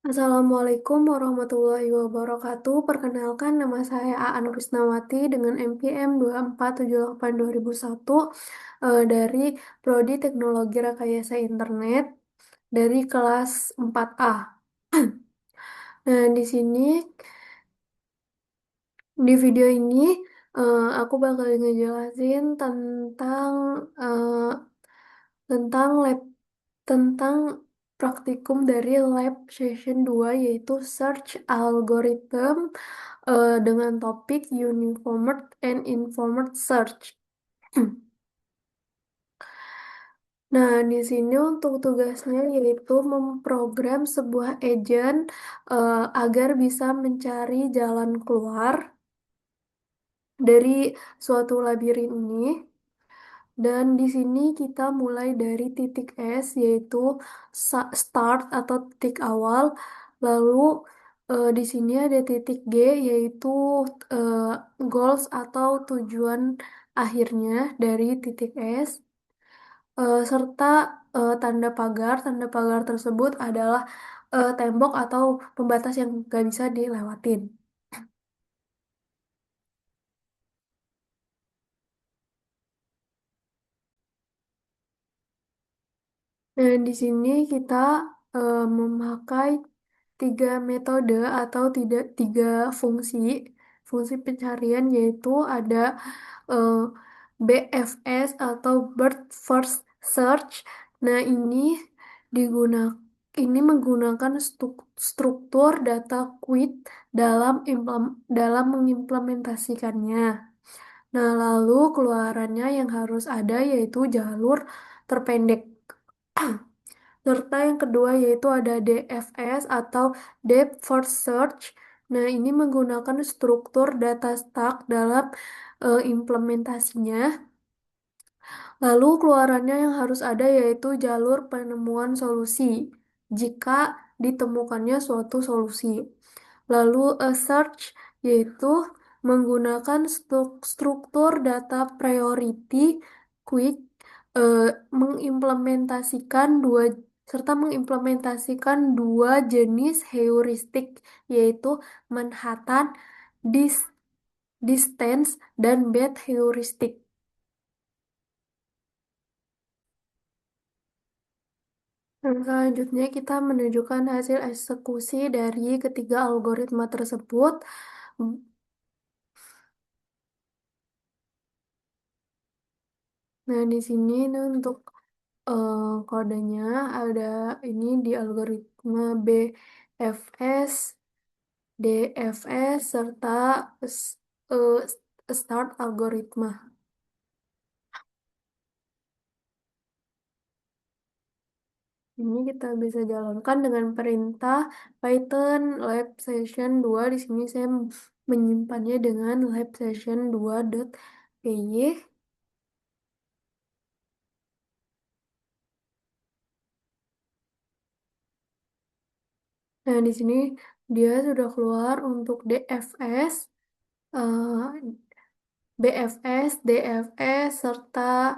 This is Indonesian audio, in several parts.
Assalamualaikum warahmatullahi wabarakatuh. Perkenalkan, nama saya Aan Krisnawati dengan NPM 2478-2001 dari Prodi Teknologi Rekayasa Internet dari kelas 4A. Nah, di video ini aku bakal ngejelasin eh, tentang tentang praktikum dari lab session 2 yaitu search algorithm dengan topik Uniformed and Informed Search. Nah, di sini untuk tugasnya yaitu memprogram sebuah agent agar bisa mencari jalan keluar dari suatu labirin ini. Dan di sini kita mulai dari titik S, yaitu start atau titik awal. Lalu di sini ada titik G, yaitu eh, goals atau tujuan akhirnya dari titik S. Serta tanda pagar. Tanda pagar tersebut adalah tembok atau pembatas yang gak bisa dilewatin. Dan di sini kita memakai tiga metode atau tidak tiga fungsi. Fungsi pencarian yaitu ada eh, BFS atau Bird First Search. Nah, digunakan ini menggunakan struktur data query dalam mengimplementasikannya. Nah, lalu keluarannya yang harus ada yaitu jalur terpendek. Serta yang kedua yaitu ada DFS atau Depth First Search. Nah, ini menggunakan struktur data stack dalam implementasinya. Lalu keluarannya yang harus ada yaitu jalur penemuan solusi jika ditemukannya suatu solusi. Lalu a search yaitu menggunakan struktur data priority quick eh, mengimplementasikan dua mengimplementasikan dua jenis heuristik yaitu Manhattan dis- distance dan Beth heuristik. Dan selanjutnya kita menunjukkan hasil eksekusi dari ketiga algoritma tersebut. Nah, di sini ini untuk kodenya ada ini di algoritma BFS, DFS, serta start algoritma. Ini kita bisa jalankan dengan perintah Python lab session 2. Di sini saya menyimpannya dengan lab session 2.py. Nah, di sini dia sudah keluar untuk DFS, eh, BFS, DFS, serta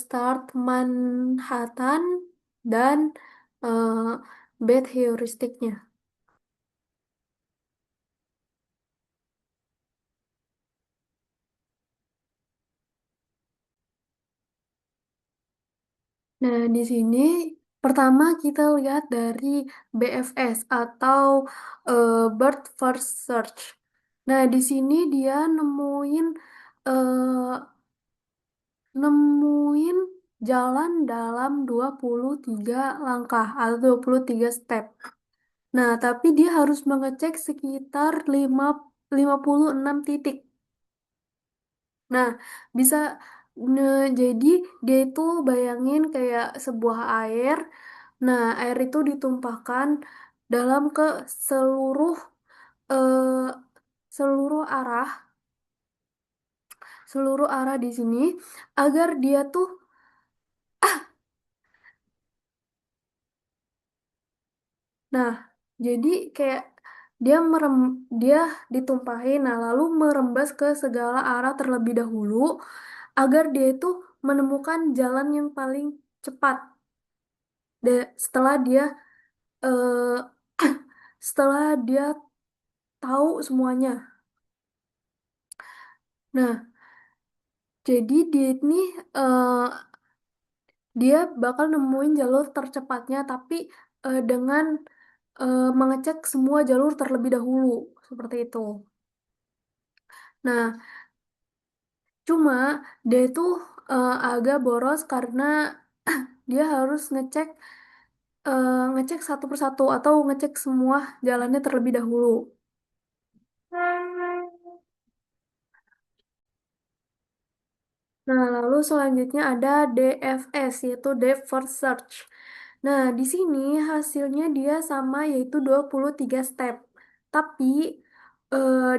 Start Manhattan dan eh, bed heuristiknya. Nah, di sini pertama kita lihat dari BFS atau Bird First Search. Nah, di sini dia eh, nemuin jalan dalam 23 langkah atau 23 step. Nah, tapi dia harus mengecek sekitar 56 titik. Nah, bisa jadi dia itu bayangin kayak sebuah air. Nah, air itu ditumpahkan dalam ke seluruh eh, seluruh arah, seluruh arah di sini agar dia tuh nah, jadi kayak dia dia ditumpahin nah lalu merembas ke segala arah terlebih dahulu agar dia itu menemukan jalan yang paling cepat. Setelah dia eh, setelah dia tahu semuanya. Nah, jadi dia ini eh, dia bakal nemuin jalur tercepatnya, tapi dengan mengecek semua jalur terlebih dahulu, seperti itu. Nah, cuma dia itu agak boros karena dia harus ngecek satu persatu atau ngecek semua jalannya terlebih dahulu. Nah, lalu selanjutnya ada DFS, yaitu Depth First Search. Nah, di sini hasilnya dia sama, yaitu 23 step. Tapi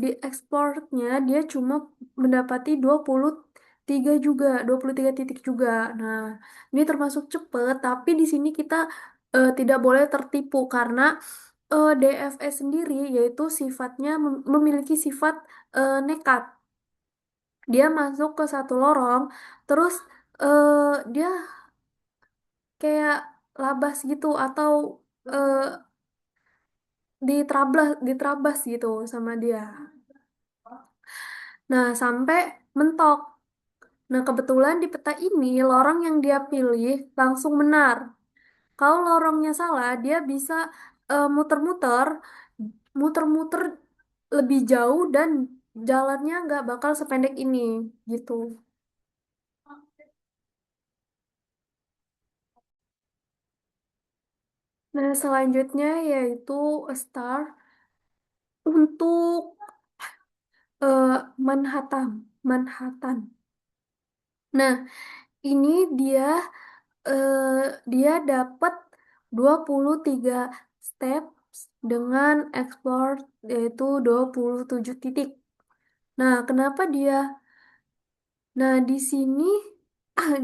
di exportnya dia cuma mendapati 23 titik juga. Nah, ini termasuk cepet, tapi di sini kita tidak boleh tertipu karena DFS sendiri yaitu sifatnya memiliki sifat nekat. Dia masuk ke satu lorong, terus dia kayak labas gitu atau eh, ditrabas gitu sama dia. Nah, sampai mentok. Nah, kebetulan di peta ini lorong yang dia pilih langsung benar. Kalau lorongnya salah, dia bisa muter-muter, muter-muter lebih jauh dan jalannya nggak bakal sependek ini, gitu. Nah, selanjutnya yaitu Star untuk Manhattan. Manhattan. Nah, ini dia eh, dia dapat 23 step dengan explore yaitu 27 titik. Nah, kenapa dia? Nah, di sini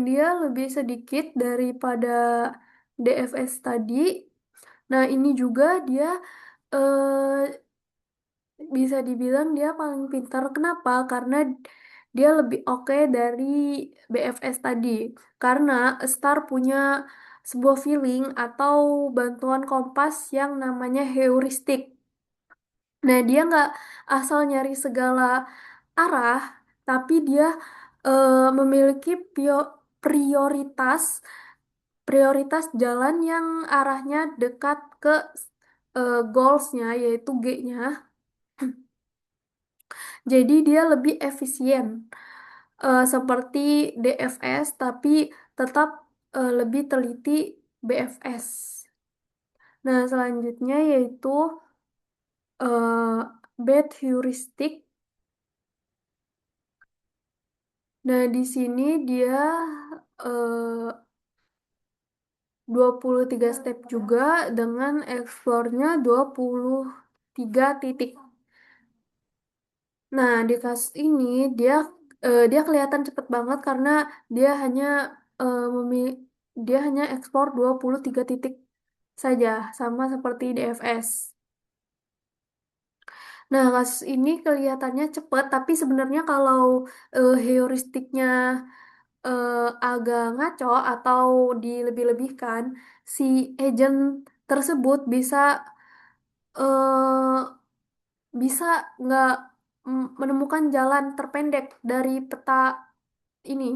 dia lebih sedikit daripada DFS tadi. Nah, ini juga dia bisa dibilang dia paling pintar. Kenapa? Karena dia lebih oke dari BFS tadi. Karena Star punya sebuah feeling atau bantuan kompas yang namanya heuristik. Nah, dia nggak asal nyari segala arah, tapi dia memiliki prioritas prioritas jalan yang arahnya dekat ke goalsnya, yaitu G-nya. Jadi dia lebih efisien, seperti DFS, tapi tetap lebih teliti BFS. Nah, selanjutnya yaitu bad heuristic. Nah, di sini dia eh, 23 step juga dengan explore-nya 23 titik. Nah, di kasus ini dia dia kelihatan cepet banget karena dia hanya eh, memi- dia hanya ekspor 23 titik saja, sama seperti DFS. Nah, kasus ini kelihatannya cepet, tapi sebenarnya kalau heuristiknya eh, agak ngaco atau dilebih-lebihkan, si agent tersebut eh, bisa nggak menemukan jalan terpendek dari peta ini.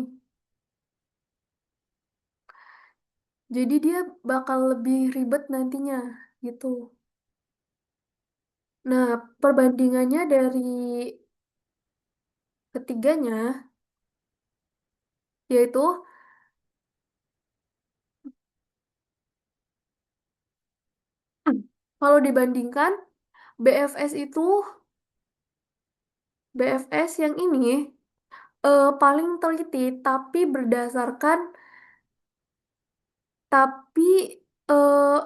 Jadi dia bakal lebih ribet nantinya gitu. Nah, perbandingannya dari ketiganya yaitu kalau dibandingkan BFS itu BFS yang ini paling teliti tapi eh,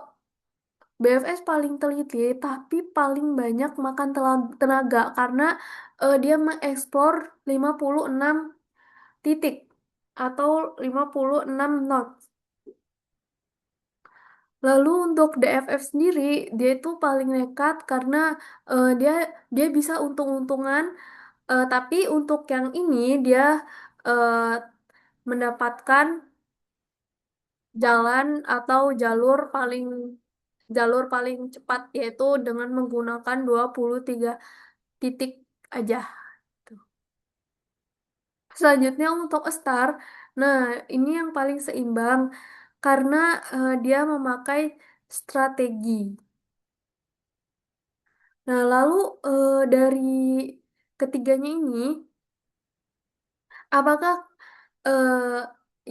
BFS paling teliti tapi paling banyak makan tenaga karena dia mengeksplor 56 titik atau 56 knot. Lalu untuk DFF sendiri, dia itu paling nekat karena dia dia bisa untung-untungan, tapi untuk yang ini dia eh, mendapatkan jalan atau jalur paling jalur paling cepat yaitu dengan menggunakan 23 titik aja. Tuh. Selanjutnya untuk star, nah ini yang paling seimbang karena dia memakai strategi. Nah, lalu dari ketiganya ini, apakah eh,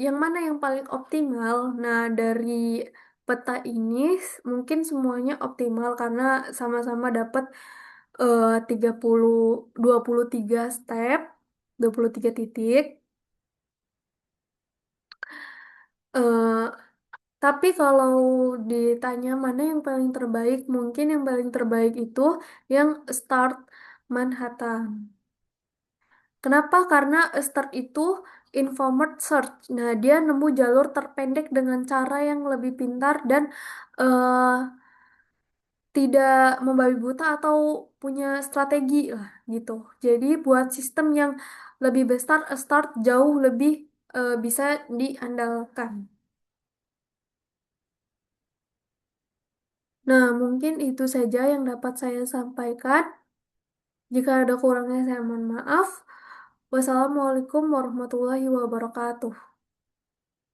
yang mana yang paling optimal? Nah, dari peta ini mungkin semuanya optimal karena sama-sama dapat 30 23 step, 23 titik. Eh, tapi kalau ditanya mana yang paling terbaik, mungkin yang paling terbaik itu yang start Manhattan. Kenapa? Karena start itu informed search. Nah, dia nemu jalur terpendek dengan cara yang lebih pintar dan eh, tidak membabi buta atau punya strategi lah gitu. Jadi buat sistem yang lebih besar, start jauh lebih bisa diandalkan. Nah, mungkin itu saja yang dapat saya sampaikan. Jika ada kurangnya, saya mohon maaf. Wassalamualaikum warahmatullahi wabarakatuh.